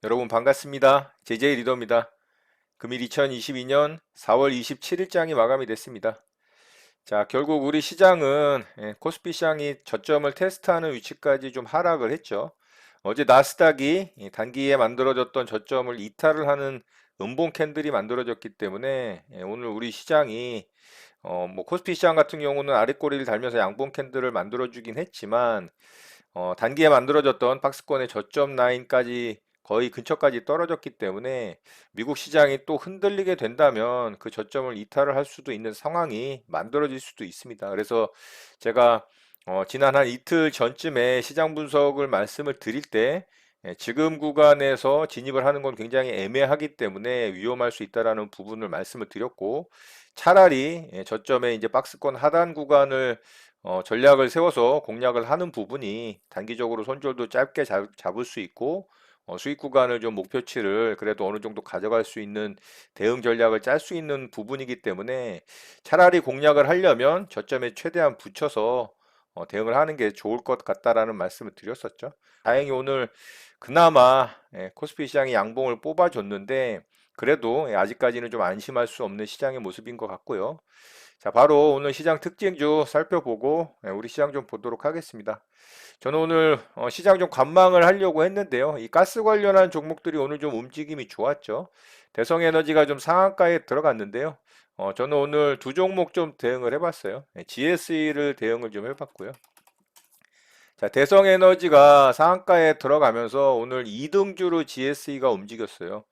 여러분 반갑습니다. JJ 리더입니다. 금일 2022년 4월 27일장이 마감이 됐습니다. 자, 결국 우리 시장은 코스피 시장이 저점을 테스트하는 위치까지 좀 하락을 했죠. 어제 나스닥이 단기에 만들어졌던 저점을 이탈을 하는 음봉 캔들이 만들어졌기 때문에 오늘 우리 시장이 뭐 코스피 시장 같은 경우는 아랫꼬리를 달면서 양봉 캔들을 만들어주긴 했지만 단기에 만들어졌던 박스권의 저점 라인까지 거의 근처까지 떨어졌기 때문에 미국 시장이 또 흔들리게 된다면 그 저점을 이탈을 할 수도 있는 상황이 만들어질 수도 있습니다. 그래서 제가 지난 한 이틀 전쯤에 시장 분석을 말씀을 드릴 때 지금 구간에서 진입을 하는 건 굉장히 애매하기 때문에 위험할 수 있다라는 부분을 말씀을 드렸고 차라리 저점에 이제 박스권 하단 구간을 전략을 세워서 공략을 하는 부분이 단기적으로 손절도 짧게 잡을 수 있고 수익 구간을 좀 목표치를 그래도 어느 정도 가져갈 수 있는 대응 전략을 짤 수 있는 부분이기 때문에 차라리 공략을 하려면 저점에 최대한 붙여서 대응을 하는 게 좋을 것 같다라는 말씀을 드렸었죠. 다행히 오늘 그나마 코스피 시장이 양봉을 뽑아줬는데 그래도 아직까지는 좀 안심할 수 없는 시장의 모습인 것 같고요. 자, 바로 오늘 시장 특징주 살펴보고 우리 시장 좀 보도록 하겠습니다. 저는 오늘 시장 좀 관망을 하려고 했는데요. 이 가스 관련한 종목들이 오늘 좀 움직임이 좋았죠. 대성에너지가 좀 상한가에 들어갔는데요. 저는 오늘 두 종목 좀 대응을 해봤어요. GSE를 대응을 좀 해봤고요. 자, 대성에너지가 상한가에 들어가면서 오늘 2등주로 GSE가 움직였어요.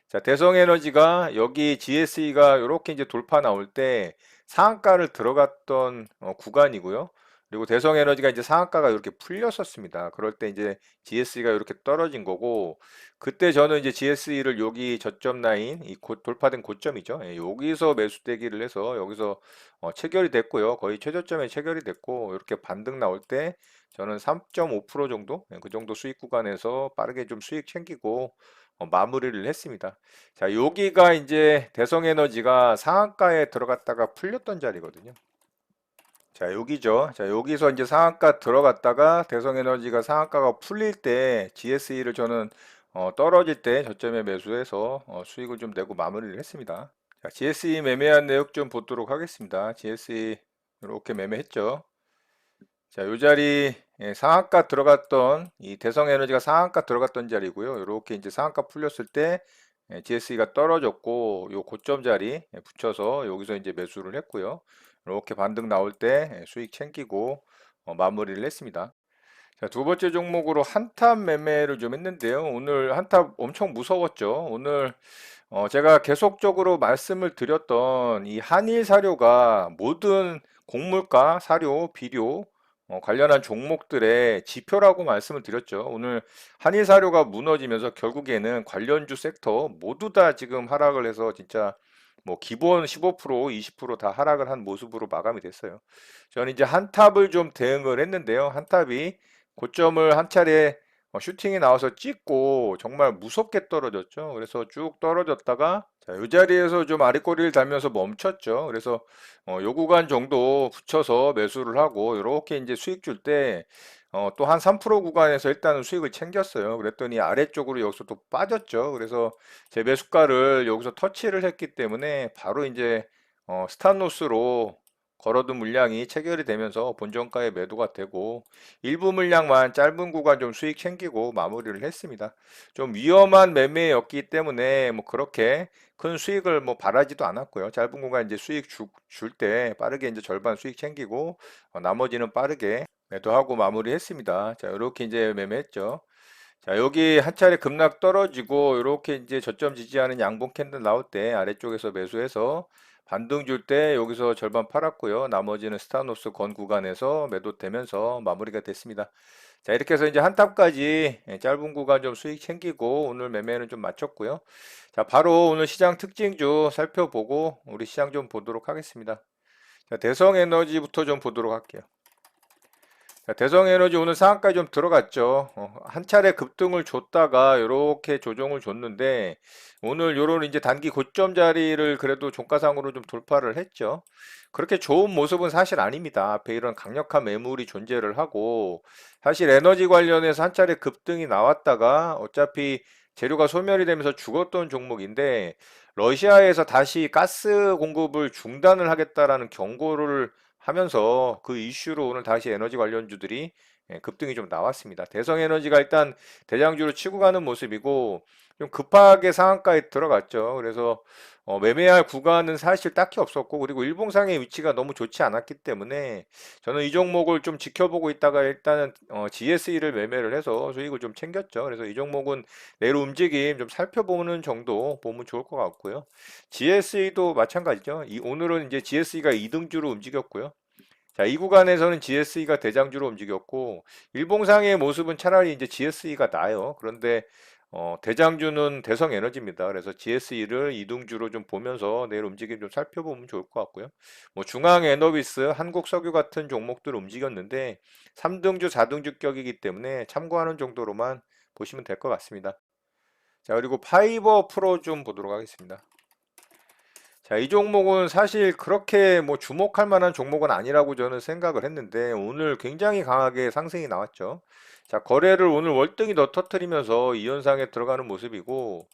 자, 대성에너지가 여기 GSE가 이렇게 이제 돌파 나올 때 상한가를 들어갔던 구간이고요. 그리고 대성에너지가 이제 상한가가 이렇게 풀렸었습니다. 그럴 때 이제 GSE가 이렇게 떨어진 거고, 그때 저는 이제 GSE를 여기 저점 라인, 이 돌파된 고점이죠. 예, 여기서 매수 대기를 해서 여기서 체결이 됐고요. 거의 최저점에 체결이 됐고, 이렇게 반등 나올 때 저는 3.5% 정도, 그 정도 수익 구간에서 빠르게 좀 수익 챙기고 마무리를 했습니다. 자, 여기가 이제 대성에너지가 상한가에 들어갔다가 풀렸던 자리거든요. 자, 여기죠. 자, 여기서 이제 상한가 들어갔다가 대성에너지가 상한가가 풀릴 때 GSE를 저는 떨어질 때 저점에 매수해서 수익을 좀 내고 마무리를 했습니다. 자, GSE 매매한 내역 좀 보도록 하겠습니다. GSE 이렇게 매매했죠. 자, 요 자리 상한가 들어갔던 이 대성에너지가 상한가 들어갔던 자리고요. 이렇게 이제 상한가 풀렸을 때 GSE가 떨어졌고 요 고점 자리 붙여서 여기서 이제 매수를 했고요. 이렇게 반등 나올 때 수익 챙기고 마무리를 했습니다. 자, 두 번째 종목으로 한탑 매매를 좀 했는데요. 오늘 한탑 엄청 무서웠죠. 오늘 제가 계속적으로 말씀을 드렸던 이 한일 사료가 모든 곡물가, 사료, 비료 관련한 종목들의 지표라고 말씀을 드렸죠. 오늘 한일 사료가 무너지면서 결국에는 관련주 섹터 모두 다 지금 하락을 해서 진짜 뭐 기본 15%, 20%다 하락을 한 모습으로 마감이 됐어요. 저는 이제 한탑을 좀 대응을 했는데요. 한탑이 고점을 한 차례 슈팅이 나와서 찍고 정말 무섭게 떨어졌죠. 그래서 쭉 떨어졌다가 자, 이 자리에서 좀 아랫꼬리를 달면서 멈췄죠. 그래서 요 구간 정도 붙여서 매수를 하고 이렇게 이제 수익 줄 때 또 한 3% 구간에서 일단은 수익을 챙겼어요. 그랬더니 아래쪽으로 여기서 또 빠졌죠. 그래서 제 매수가를 여기서 터치를 했기 때문에 바로 이제 스탑로스로 걸어둔 물량이 체결이 되면서 본전가에 매도가 되고 일부 물량만 짧은 구간 좀 수익 챙기고 마무리를 했습니다. 좀 위험한 매매였기 때문에 뭐 그렇게 큰 수익을 뭐 바라지도 않았고요. 짧은 구간 이제 수익 줄 때 빠르게 이제 절반 수익 챙기고 나머지는 빠르게 매도하고 마무리했습니다. 자, 이렇게 이제 매매했죠. 자, 여기 한 차례 급락 떨어지고 이렇게 이제 저점 지지하는 양봉 캔들 나올 때 아래쪽에서 매수해서 반등 줄 때 여기서 절반 팔았고요. 나머지는 스타노스 건 구간에서 매도되면서 마무리가 됐습니다. 자, 이렇게 해서 이제 한탑까지 짧은 구간 좀 수익 챙기고 오늘 매매는 좀 마쳤고요. 자, 바로 오늘 시장 특징주 살펴보고 우리 시장 좀 보도록 하겠습니다. 자, 대성에너지부터 좀 보도록 할게요. 자, 대성에너지 오늘 상한가에 좀 들어갔죠. 한 차례 급등을 줬다가 이렇게 조정을 줬는데 오늘 요런 이제 단기 고점 자리를 그래도 종가상으로 좀 돌파를 했죠. 그렇게 좋은 모습은 사실 아닙니다. 앞에 이런 강력한 매물이 존재를 하고 사실 에너지 관련해서 한 차례 급등이 나왔다가 어차피 재료가 소멸이 되면서 죽었던 종목인데 러시아에서 다시 가스 공급을 중단을 하겠다라는 경고를 하면서 그 이슈로 오늘 다시 에너지 관련주들이 급등이 좀 나왔습니다. 대성에너지가 일단 대장주로 치고 가는 모습이고 좀 급하게 상한가에 들어갔죠. 그래서 매매할 구간은 사실 딱히 없었고 그리고 일봉상의 위치가 너무 좋지 않았기 때문에 저는 이 종목을 좀 지켜보고 있다가 일단은 GSE를 매매를 해서 수익을 좀 챙겼죠. 그래서 이 종목은 내일 움직임 좀 살펴보는 정도 보면 좋을 것 같고요. GSE도 마찬가지죠. 오늘은 이제 GSE가 2등주로 움직였고요. 자, 이 구간에서는 GSE가 대장주로 움직였고, 일봉상의 모습은 차라리 이제 GSE가 나아요. 그런데, 대장주는 대성에너지입니다. 그래서 GSE를 이등주로 좀 보면서 내일 움직임 좀 살펴보면 좋을 것 같고요. 뭐, 중앙에너비스, 한국석유 같은 종목들 움직였는데, 3등주, 4등주 격이기 때문에 참고하는 정도로만 보시면 될 것 같습니다. 자, 그리고 파이버 프로 좀 보도록 하겠습니다. 자, 이 종목은 사실 그렇게 뭐 주목할 만한 종목은 아니라고 저는 생각을 했는데 오늘 굉장히 강하게 상승이 나왔죠. 자, 거래를 오늘 월등히 더 터트리면서 이현상에 들어가는 모습이고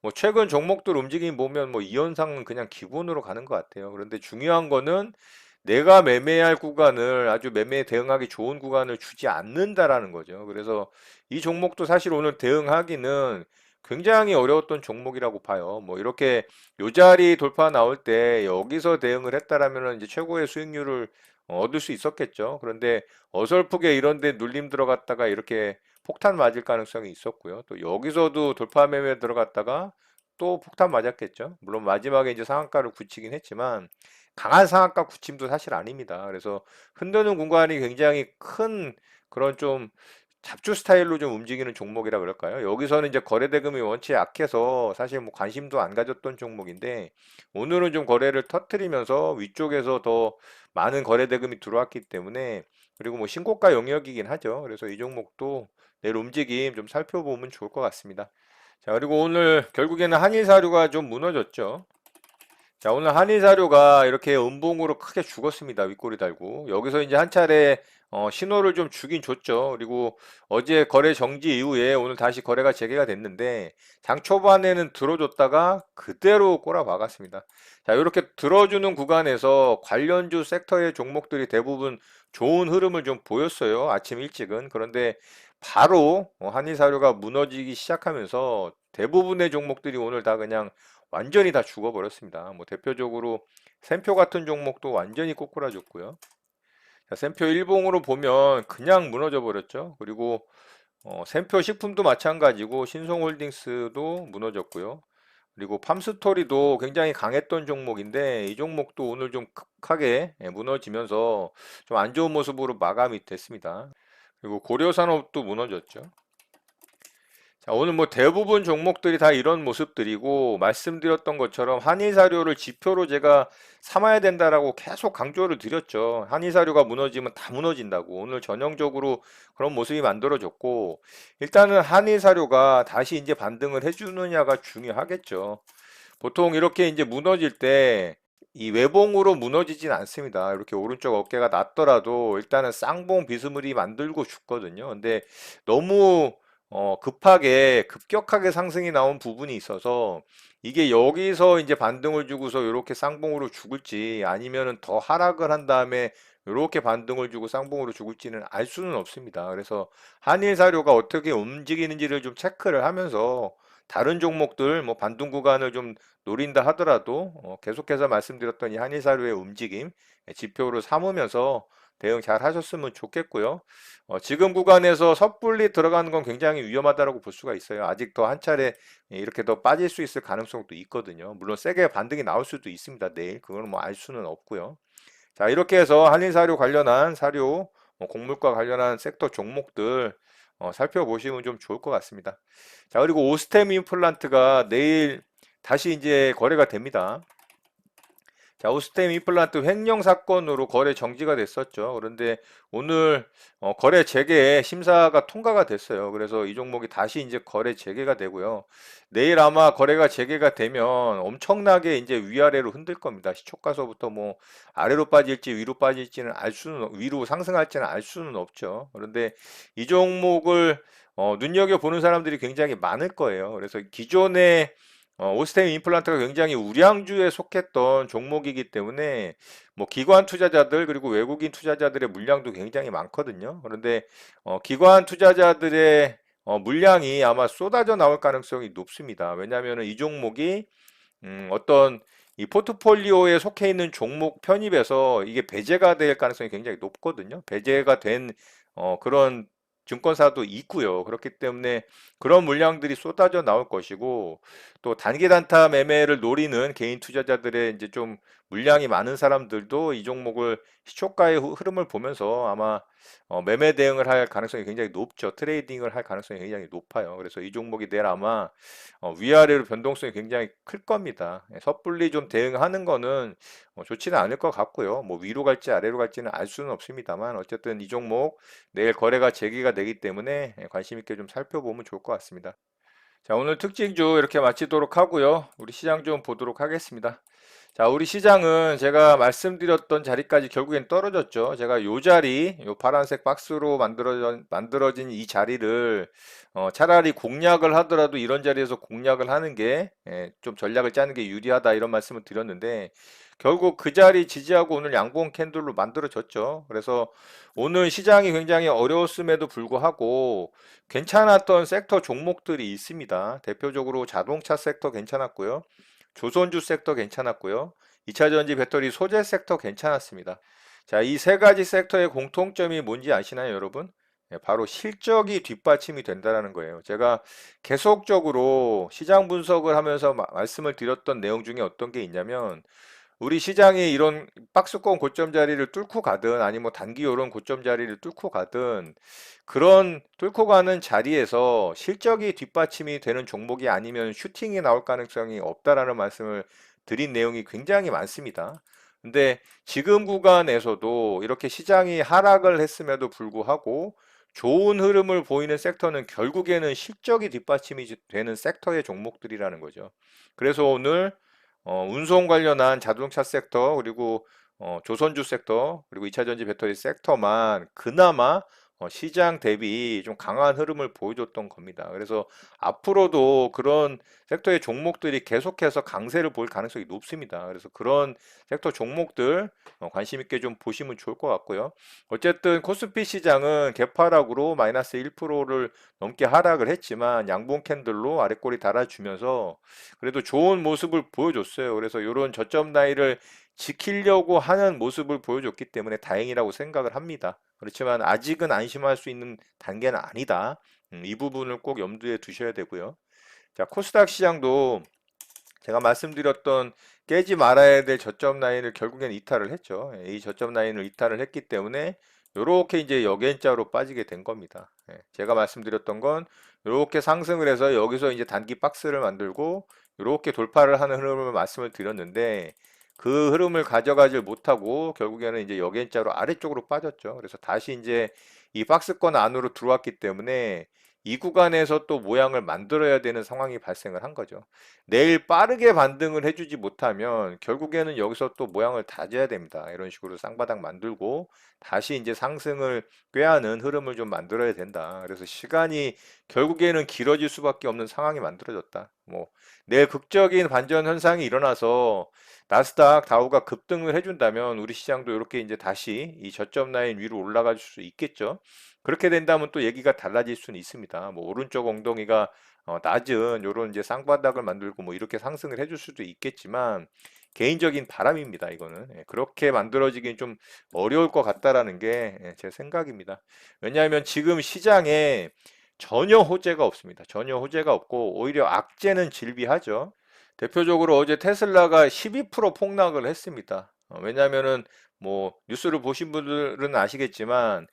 뭐 최근 종목들 움직임 보면 뭐 이현상은 그냥 기본으로 가는 것 같아요. 그런데 중요한 거는 내가 매매할 구간을 아주 매매에 대응하기 좋은 구간을 주지 않는다라는 거죠. 그래서 이 종목도 사실 오늘 대응하기는 굉장히 어려웠던 종목이라고 봐요. 뭐 이렇게 요 자리 돌파 나올 때 여기서 대응을 했다라면 이제 최고의 수익률을 얻을 수 있었겠죠. 그런데 어설프게 이런 데 눌림 들어갔다가 이렇게 폭탄 맞을 가능성이 있었고요. 또 여기서도 돌파 매매 들어갔다가 또 폭탄 맞았겠죠. 물론 마지막에 이제 상한가를 굳히긴 했지만 강한 상한가 굳힘도 사실 아닙니다. 그래서 흔드는 공간이 굉장히 큰 그런 좀 잡주 스타일로 좀 움직이는 종목이라 그럴까요? 여기서는 이제 거래 대금이 원체 약해서 사실 뭐 관심도 안 가졌던 종목인데 오늘은 좀 거래를 터트리면서 위쪽에서 더 많은 거래 대금이 들어왔기 때문에 그리고 뭐 신고가 영역이긴 하죠. 그래서 이 종목도 내일 움직임 좀 살펴보면 좋을 것 같습니다. 자, 그리고 오늘 결국에는 한일사료가 좀 무너졌죠. 자, 오늘 한일사료가 이렇게 음봉으로 크게 죽었습니다. 윗꼬리 달고. 여기서 이제 한 차례 신호를 좀 주긴 줬죠. 그리고 어제 거래 정지 이후에 오늘 다시 거래가 재개가 됐는데 장 초반에는 들어줬다가 그대로 꼬라 박았습니다. 자, 이렇게 들어주는 구간에서 관련주 섹터의 종목들이 대부분 좋은 흐름을 좀 보였어요. 아침 일찍은. 그런데 바로 한일사료가 무너지기 시작하면서 대부분의 종목들이 오늘 다 그냥 완전히 다 죽어버렸습니다. 뭐 대표적으로 샘표 같은 종목도 완전히 꼬꾸라졌고요. 자, 샘표 일봉으로 보면 그냥 무너져 버렸죠. 그리고 샘표 식품도 마찬가지고 신성홀딩스도 무너졌고요. 그리고 팜스토리도 굉장히 강했던 종목인데 이 종목도 오늘 좀 극하게 무너지면서 좀 안 좋은 모습으로 마감이 됐습니다. 그리고 고려산업도 무너졌죠. 자, 오늘 뭐 대부분 종목들이 다 이런 모습들이고 말씀드렸던 것처럼 한일사료를 지표로 제가 삼아야 된다라고 계속 강조를 드렸죠. 한일사료가 무너지면 다 무너진다고. 오늘 전형적으로 그런 모습이 만들어졌고 일단은 한일사료가 다시 이제 반등을 해주느냐가 중요하겠죠. 보통 이렇게 이제 무너질 때 이 외봉으로 무너지진 않습니다. 이렇게 오른쪽 어깨가 낮더라도 일단은 쌍봉 비스무리 만들고 죽거든요. 근데 너무 급하게 급격하게 상승이 나온 부분이 있어서 이게 여기서 이제 반등을 주고서 이렇게 쌍봉으로 죽을지 아니면은 더 하락을 한 다음에 이렇게 반등을 주고 쌍봉으로 죽을지는 알 수는 없습니다. 그래서 한일사료가 어떻게 움직이는지를 좀 체크를 하면서 다른 종목들 뭐 반등 구간을 좀 노린다 하더라도 계속해서 말씀드렸던 이 한일사료의 움직임 지표로 삼으면서 대응 잘 하셨으면 좋겠고요. 지금 구간에서 섣불리 들어가는 건 굉장히 위험하다고 볼 수가 있어요. 아직 더 한 차례 이렇게 더 빠질 수 있을 가능성도 있거든요. 물론 세게 반등이 나올 수도 있습니다. 내일 그거는 뭐 알 수는 없고요. 자, 이렇게 해서 한일사료 관련한 사료, 곡물과 관련한 섹터 종목들 살펴보시면 좀 좋을 것 같습니다. 자, 그리고 오스템 임플란트가 내일 다시 이제 거래가 됩니다. 자, 오스템 임플란트 횡령 사건으로 거래 정지가 됐었죠. 그런데 오늘 거래 재개 심사가 통과가 됐어요. 그래서 이 종목이 다시 이제 거래 재개가 되고요. 내일 아마 거래가 재개가 되면 엄청나게 이제 위아래로 흔들 겁니다. 시초가서부터 뭐 아래로 빠질지 위로 빠질지는 위로 상승할지는 알 수는 없죠. 그런데 이 종목을 눈여겨보는 사람들이 굉장히 많을 거예요. 그래서 기존에 오스템 임플란트가 굉장히 우량주에 속했던 종목이기 때문에 뭐 기관 투자자들 그리고 외국인 투자자들의 물량도 굉장히 많거든요. 그런데 기관 투자자들의 물량이 아마 쏟아져 나올 가능성이 높습니다. 왜냐하면 이 종목이 어떤 이 포트폴리오에 속해 있는 종목 편입에서 이게 배제가 될 가능성이 굉장히 높거든요. 배제가 된 그런 증권사도 있고요. 그렇기 때문에 그런 물량들이 쏟아져 나올 것이고 또 단기 단타 매매를 노리는 개인 투자자들의 이제 좀 물량이 많은 사람들도 이 종목을 시초가의 흐름을 보면서 아마 매매 대응을 할 가능성이 굉장히 높죠. 트레이딩을 할 가능성이 굉장히 높아요. 그래서 이 종목이 내일 아마 위아래로 변동성이 굉장히 클 겁니다. 섣불리 좀 대응하는 거는 좋지는 않을 것 같고요. 뭐 위로 갈지 아래로 갈지는 알 수는 없습니다만 어쨌든 이 종목 내일 거래가 재개가 되기 때문에 관심 있게 좀 살펴보면 좋을 것 같습니다. 자, 오늘 특징주 이렇게 마치도록 하고요. 우리 시장 좀 보도록 하겠습니다. 자, 우리 시장은 제가 말씀드렸던 자리까지 결국엔 떨어졌죠. 제가 요 자리, 요 파란색 박스로 만들어진 이 자리를 차라리 공략을 하더라도 이런 자리에서 공략을 하는 게 좀 전략을 짜는 게 유리하다 이런 말씀을 드렸는데 결국 그 자리 지지하고 오늘 양봉 캔들로 만들어졌죠. 그래서 오늘 시장이 굉장히 어려웠음에도 불구하고 괜찮았던 섹터 종목들이 있습니다. 대표적으로 자동차 섹터 괜찮았고요. 조선주 섹터 괜찮았고요. 2차전지 배터리 소재 섹터 괜찮았습니다. 자, 이 세 가지 섹터의 공통점이 뭔지 아시나요, 여러분? 바로 실적이 뒷받침이 된다는 거예요. 제가 계속적으로 시장 분석을 하면서 말씀을 드렸던 내용 중에 어떤 게 있냐면 우리 시장이 이런 박스권 고점 자리를 뚫고 가든 아니면 뭐 단기 요런 고점 자리를 뚫고 가든 그런 뚫고 가는 자리에서 실적이 뒷받침이 되는 종목이 아니면 슈팅이 나올 가능성이 없다라는 말씀을 드린 내용이 굉장히 많습니다. 근데 지금 구간에서도 이렇게 시장이 하락을 했음에도 불구하고 좋은 흐름을 보이는 섹터는 결국에는 실적이 뒷받침이 되는 섹터의 종목들이라는 거죠. 그래서 오늘 운송 관련한 자동차 섹터 그리고 조선주 섹터 그리고 2차전지 배터리 섹터만 그나마 시장 대비 좀 강한 흐름을 보여줬던 겁니다. 그래서 앞으로도 그런 섹터의 종목들이 계속해서 강세를 보일 가능성이 높습니다. 그래서 그런 섹터 종목들 관심 있게 좀 보시면 좋을 것 같고요. 어쨌든 코스피 시장은 개파락으로 마이너스 1%를 넘게 하락을 했지만 양봉 캔들로 아래꼬리 달아주면서 그래도 좋은 모습을 보여줬어요. 그래서 이런 저점 라인을 지키려고 하는 모습을 보여줬기 때문에 다행이라고 생각을 합니다. 그렇지만 아직은 안심할 수 있는 단계는 아니다. 이 부분을 꼭 염두에 두셔야 되고요. 자, 코스닥 시장도 제가 말씀드렸던 깨지 말아야 될 저점 라인을 결국엔 이탈을 했죠. 이 저점 라인을 이탈을 했기 때문에 이렇게 이제 역N자로 빠지게 된 겁니다. 제가 말씀드렸던 건 이렇게 상승을 해서 여기서 이제 단기 박스를 만들고 이렇게 돌파를 하는 흐름을 말씀을 드렸는데 그 흐름을 가져가질 못하고 결국에는 이제 역N자로 아래쪽으로 빠졌죠. 그래서 다시 이제 이 박스권 안으로 들어왔기 때문에 이 구간에서 또 모양을 만들어야 되는 상황이 발생을 한 거죠. 내일 빠르게 반등을 해주지 못하면 결국에는 여기서 또 모양을 다져야 됩니다. 이런 식으로 쌍바닥 만들고 다시 이제 상승을 꾀하는 흐름을 좀 만들어야 된다. 그래서 시간이 결국에는 길어질 수밖에 없는 상황이 만들어졌다. 뭐 내일 극적인 반전 현상이 일어나서 나스닥 다우가 급등을 해준다면 우리 시장도 이렇게 이제 다시 이 저점 라인 위로 올라갈 수 있겠죠. 그렇게 된다면 또 얘기가 달라질 수는 있습니다. 뭐 오른쪽 엉덩이가 낮은 요런 이제 쌍바닥을 만들고 뭐 이렇게 상승을 해줄 수도 있겠지만 개인적인 바람입니다. 이거는 그렇게 만들어지긴 좀 어려울 것 같다라는 게 제 생각입니다. 왜냐하면 지금 시장에 전혀 호재가 없습니다. 전혀 호재가 없고 오히려 악재는 질비하죠. 대표적으로 어제 테슬라가 12% 폭락을 했습니다. 왜냐하면은 뭐 뉴스를 보신 분들은 아시겠지만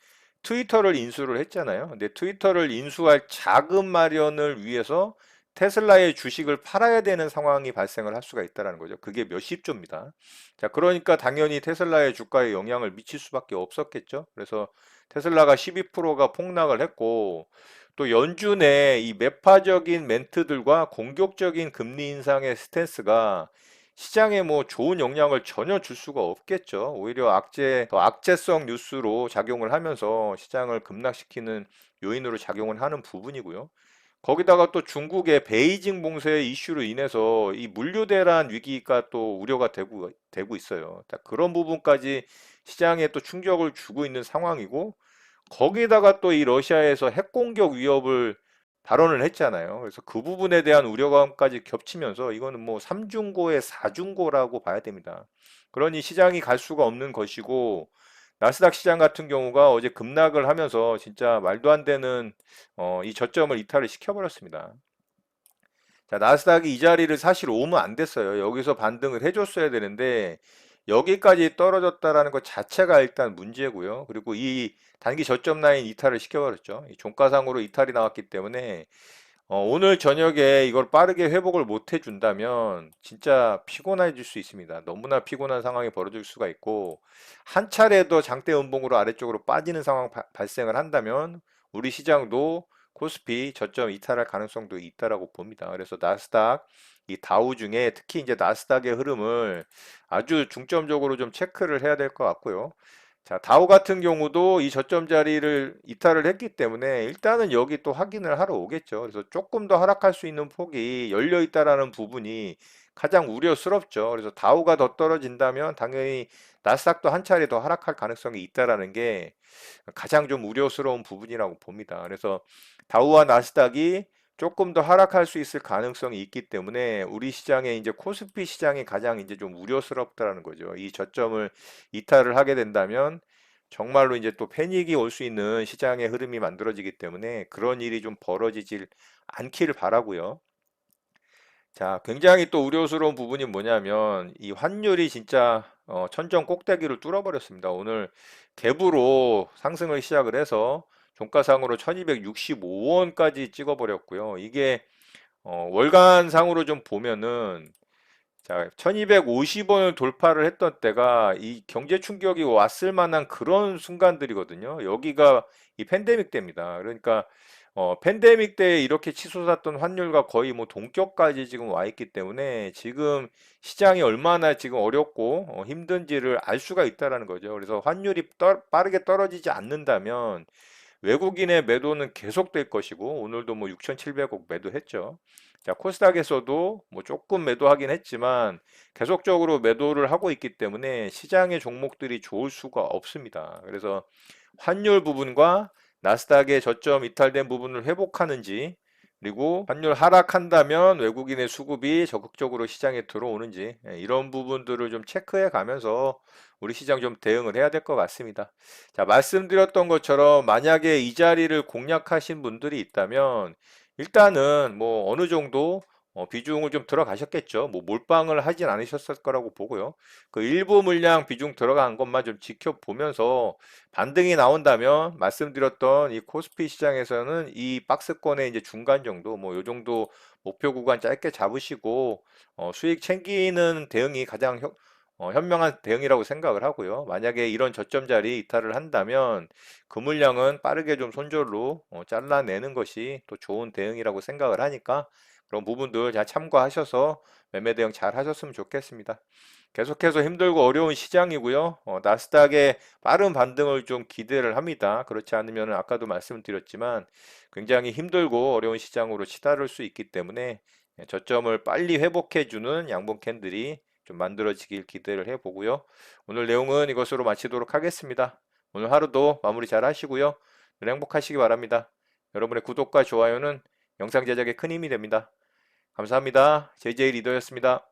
트위터를 인수를 했잖아요. 근데 트위터를 인수할 자금 마련을 위해서 테슬라의 주식을 팔아야 되는 상황이 발생을 할 수가 있다는 거죠. 그게 몇십 조입니다. 자, 그러니까 당연히 테슬라의 주가에 영향을 미칠 수밖에 없었겠죠. 그래서 테슬라가 12%가 폭락을 했고, 또 연준의 이 매파적인 멘트들과 공격적인 금리 인상의 스탠스가 시장에 뭐 좋은 영향을 전혀 줄 수가 없겠죠. 오히려 더 악재성 뉴스로 작용을 하면서 시장을 급락시키는 요인으로 작용을 하는 부분이고요. 거기다가 또 중국의 베이징 봉쇄 이슈로 인해서 이 물류 대란 위기가 또 우려가 되고 있어요. 딱 그런 부분까지 시장에 또 충격을 주고 있는 상황이고, 거기다가 또 이 러시아에서 핵 공격 위협을 발언을 했잖아요. 그래서 그 부분에 대한 우려감까지 겹치면서 이거는 뭐 3중고의 4중고라고 봐야 됩니다. 그러니 시장이 갈 수가 없는 것이고, 나스닥 시장 같은 경우가 어제 급락을 하면서 진짜 말도 안 되는 이 저점을 이탈을 시켜버렸습니다. 자, 나스닥이 이 자리를 사실 오면 안 됐어요. 여기서 반등을 해줬어야 되는데 여기까지 떨어졌다라는 것 자체가 일단 문제고요. 그리고 이 단기 저점 라인 이탈을 시켜버렸죠. 이 종가상으로 이탈이 나왔기 때문에 오늘 저녁에 이걸 빠르게 회복을 못 해준다면 진짜 피곤해질 수 있습니다. 너무나 피곤한 상황이 벌어질 수가 있고, 한 차례 더 장대 음봉으로 아래쪽으로 빠지는 상황 발생을 한다면 우리 시장도 코스피 저점 이탈할 가능성도 있다라고 봅니다. 그래서 나스닥, 이 다우 중에 특히 이제 나스닥의 흐름을 아주 중점적으로 좀 체크를 해야 될 것 같고요. 자, 다우 같은 경우도 이 저점 자리를 이탈을 했기 때문에 일단은 여기 또 확인을 하러 오겠죠. 그래서 조금 더 하락할 수 있는 폭이 열려 있다라는 부분이 가장 우려스럽죠. 그래서 다우가 더 떨어진다면 당연히 나스닥도 한 차례 더 하락할 가능성이 있다라는 게 가장 좀 우려스러운 부분이라고 봅니다. 그래서 다우와 나스닥이 조금 더 하락할 수 있을 가능성이 있기 때문에 우리 시장에 이제 코스피 시장이 가장 이제 좀 우려스럽다라는 거죠. 이 저점을 이탈을 하게 된다면 정말로 이제 또 패닉이 올 수 있는 시장의 흐름이 만들어지기 때문에 그런 일이 좀 벌어지질 않기를 바라고요. 자, 굉장히 또 우려스러운 부분이 뭐냐면 이 환율이 진짜 천정 꼭대기를 뚫어버렸습니다. 오늘 갭으로 상승을 시작을 해서 종가상으로 1265원까지 찍어버렸고요. 이게 월간상으로 좀 보면은 자, 1250원을 돌파를 했던 때가 이 경제 충격이 왔을 만한 그런 순간들이거든요. 여기가 이 팬데믹 때입니다. 그러니까 팬데믹 때 이렇게 치솟았던 환율과 거의 뭐 동격까지 지금 와 있기 때문에 지금 시장이 얼마나 지금 어렵고 힘든지를 알 수가 있다라는 거죠. 그래서 환율이 빠르게 떨어지지 않는다면 외국인의 매도는 계속될 것이고 오늘도 뭐 6,700억 매도했죠. 자, 코스닥에서도 뭐 조금 매도하긴 했지만 계속적으로 매도를 하고 있기 때문에 시장의 종목들이 좋을 수가 없습니다. 그래서 환율 부분과 나스닥의 저점 이탈된 부분을 회복하는지, 그리고 환율 하락한다면 외국인의 수급이 적극적으로 시장에 들어오는지, 이런 부분들을 좀 체크해 가면서 우리 시장 좀 대응을 해야 될 것 같습니다. 자, 말씀드렸던 것처럼 만약에 이 자리를 공략하신 분들이 있다면 일단은 뭐 어느 정도 비중을 좀 들어가셨겠죠. 뭐 몰빵을 하진 않으셨을 거라고 보고요. 그 일부 물량 비중 들어간 것만 좀 지켜보면서 반등이 나온다면 말씀드렸던 이 코스피 시장에서는 이 박스권의 이제 중간 정도, 뭐 요 정도 목표 구간 짧게 잡으시고 수익 챙기는 대응이 가장 현명한 대응이라고 생각을 하고요. 만약에 이런 저점 자리 이탈을 한다면 그 물량은 빠르게 좀 손절로 잘라내는 것이 또 좋은 대응이라고 생각을 하니까 그런 부분들 잘 참고하셔서 매매 대응 잘 하셨으면 좋겠습니다. 계속해서 힘들고 어려운 시장이고요. 나스닥의 빠른 반등을 좀 기대를 합니다. 그렇지 않으면 아까도 말씀드렸지만 굉장히 힘들고 어려운 시장으로 치달을 수 있기 때문에 저점을 빨리 회복해주는 양봉 캔들이 좀 만들어지길 기대를 해보고요. 오늘 내용은 이것으로 마치도록 하겠습니다. 오늘 하루도 마무리 잘 하시고요. 늘 행복하시기 바랍니다. 여러분의 구독과 좋아요는 영상 제작에 큰 힘이 됩니다. 감사합니다. JJ 리더였습니다.